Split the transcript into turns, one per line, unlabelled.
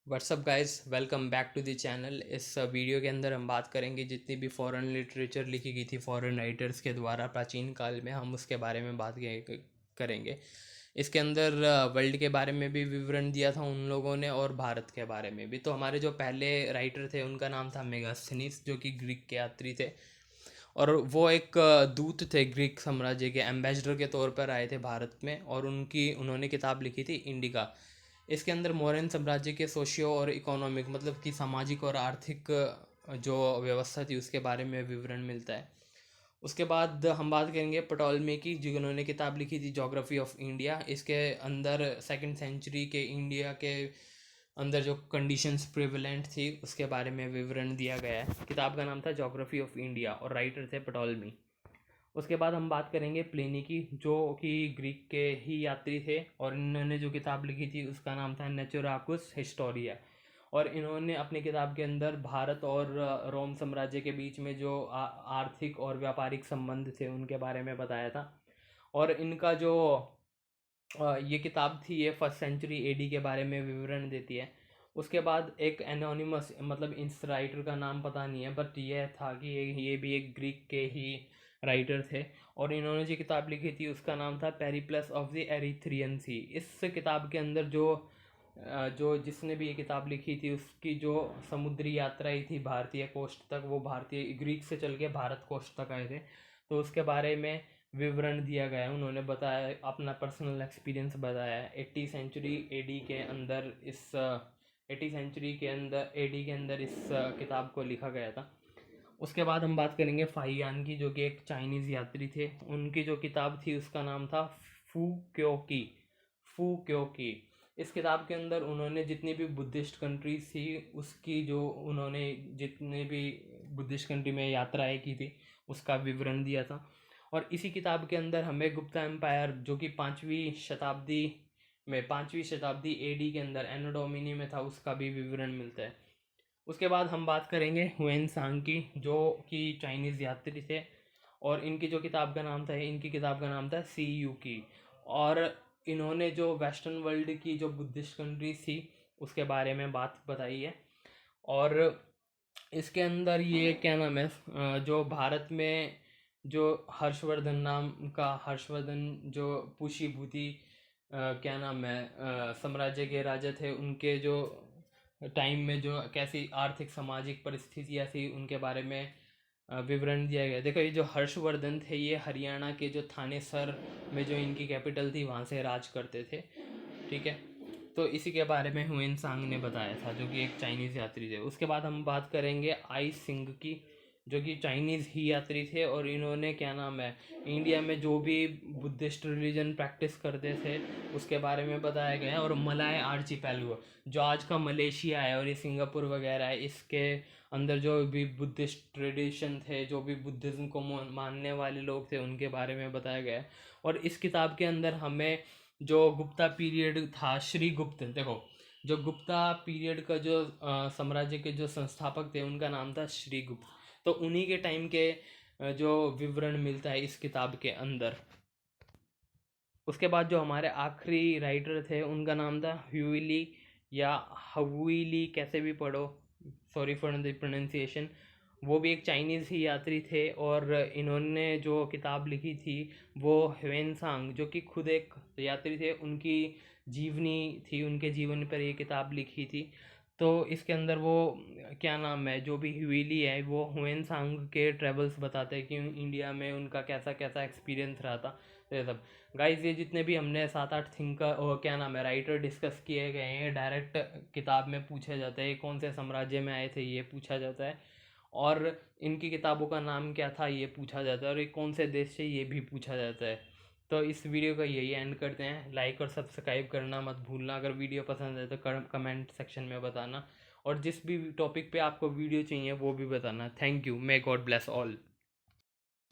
WhatsApp guys, welcome back to the channel. इस video के अंदर हम बात करेंगे जितनी भी फॉरेन लिटरेचर लिखी गई थी फॉरेन राइटर्स के द्वारा प्राचीन काल में, हम उसके बारे में करेंगे। इसके अंदर वर्ल्ड के बारे में भी विवरण दिया था उन लोगों ने और भारत के बारे में भी। तो हमारे जो पहले राइटर थे उनका नाम था मेगास्थनीस, जो कि ग्रीक के यात्री थे और वो एक दूत थे। ग्रीक साम्राज्य के एम्बेसडर के तौर पर आए थे भारत में और उन्होंने किताब लिखी थी इंडिका। इसके अंदर मौर्यन साम्राज्य के सोशियो और इकोनॉमिक, मतलब कि सामाजिक और आर्थिक जो व्यवस्था थी उसके बारे में विवरण मिलता है। उसके बाद हम बात करेंगे पटोलमी की, जिन्होंने किताब लिखी थी जोग्राफी ऑफ इंडिया। इसके अंदर सेकंड सेंचुरी के इंडिया के अंदर जो कंडीशंस प्रिवेलेंट थी उसके बारे में विवरण दिया गया है। किताब का नाम था जोग्राफी ऑफ इंडिया और राइटर थे पटोलमी। उसके बाद हम बात करेंगे प्लिनी की, जो कि ग्रीक के ही यात्री थे और इन्होंने जो किताब लिखी थी उसका नाम था नेचुराकुस हिस्टोरिया। और इन्होंने अपनी किताब के अंदर भारत और रोम साम्राज्य के बीच में जो आर्थिक और व्यापारिक संबंध थे उनके बारे में बताया था। और इनका जो ये किताब थी ये फर्स्ट सेंचुरी एडी के बारे में विवरण देती है। उसके बाद एक एनोनिमस, मतलब इस राइटर का नाम पता नहीं है, बट ये था कि ये भी एक ग्रीक के ही राइटर थे और इन्होंने जो किताब लिखी थी उसका नाम था पेरिप्लस ऑफ द एरिथ्रियन सी। इस किताब के अंदर जो जिसने भी ये किताब लिखी थी उसकी जो समुद्री यात्राएं थी भारतीय कोस्ट तक, वो भारतीय ग्रीक से चल के भारत कोस्ट तक आए थे, तो उसके बारे में विवरण दिया गया है। उन्होंने बताया, अपना पर्सनल एक्सपीरियंस बताया है। 80 सेंचुरी एडी के अंदर इस 80 सेंचुरी के अंदर एडी के अंदर इस किताब को लिखा गया था। उसके बाद हम बात करेंगे फाहियान की, जो कि एक चाइनीज़ यात्री थे। उनकी जो किताब थी उसका नाम था फू क्यो की। फू क्यो की। इस किताब के अंदर उन्होंने जितनी भी बुद्धिस्ट कंट्रीज थी उसकी जो उन्होंने जितने भी बुद्धिस्ट कंट्री में यात्राएं की थी उसका विवरण दिया था। और इसी किताब के अंदर हमें गुप्ता एम्पायर, जो कि 5वीं शताब्दी एडी के अंदर एनो डोमिनी में था, उसका भी विवरण मिलता है। उसके बाद हम बात करेंगे हुएन सांग की, जो कि चाइनीज़ यात्री थे और इनकी किताब का नाम था सी यू की। और इन्होंने जो वेस्टर्न वर्ल्ड की जो बुद्धिस्ट कंट्रीज थी उसके बारे में बात बताई है। और इसके अंदर ये क्या नाम है, जो भारत में जो हर्षवर्धन नाम का हर्षवर्धन जो पुशी भूति क्या नाम है साम्राज्य के राजा थे, उनके जो टाइम में जो कैसी आर्थिक सामाजिक परिस्थितियाँ थी उनके बारे में विवरण दिया गया। देखो, ये जो हर्षवर्धन थे ये हरियाणा के जो थानेसर में जो इनकी कैपिटल थी वहाँ से राज करते थे। ठीक है, तो इसी के बारे में हुएन सांग ने बताया था, जो कि एक चाइनीज़ यात्री थे। उसके बाद हम बात करेंगे आई सिंह की, जो कि चाइनीज़ ही यात्री थे और इन्होंने क्या नाम है इंडिया में जो भी बुद्धिस्ट रिलीजन प्रैक्टिस करते थे उसके बारे में बताया गया है। और मलाय आर्चिपेलगो, जो आज का मलेशिया है और ये सिंगापुर वगैरह है, इसके अंदर जो भी बुद्धिस्ट ट्रेडिशन थे, जो भी बुद्धिज़्म को मानने वाले लोग थे, उनके बारे में बताया गया है। और इस किताब के अंदर हमें जो गुप्ता पीरियड था, श्रीगुप्त, देखो जो गुप्ता पीरियड का जो साम्राज्य के जो संस्थापक थे उनका नाम था श्रीगुप्त, तो उन्हीं के टाइम के जो विवरण मिलता है इस किताब के अंदर। उसके बाद जो हमारे आखिरी राइटर थे उनका नाम था ह्यूली या हवुइली, कैसे भी पढ़ो, सॉरी फॉर द प्रोनाउंसिएशन। वो भी एक चाइनीज़ ही यात्री थे और इन्होंने जो किताब लिखी थी वो ह्वेनसांग, जो कि खुद एक यात्री थे, उनकी जीवनी थी, उनके जीवन पर ये किताब लिखी थी। तो इसके अंदर वो क्या नाम है, जो भी ह्वेली है वो ह्वेनसांग के ट्रेवल्स बताते हैं कि इंडिया में उनका कैसा कैसा एक्सपीरियंस रहा था। तो ये सब गाइस, ये जितने भी हमने 7-8 थिंकर और क्या नाम है राइटर डिस्कस किए गए हैं, डायरेक्ट किताब में पूछे जाते हैं। कौन से साम्राज्य में आए थे ये पूछा जाता है, और इनकी किताबों का नाम क्या था ये पूछा जाता है, और ये कौन से देश से ये भी पूछा जाता है। तो इस वीडियो का यही एंड करते हैं। लाइक और सब्सक्राइब करना मत भूलना। अगर वीडियो पसंद है तो कमेंट सेक्शन में बताना, और जिस भी टॉपिक पे आपको वीडियो चाहिए वो भी बताना। Thank you. May God bless all.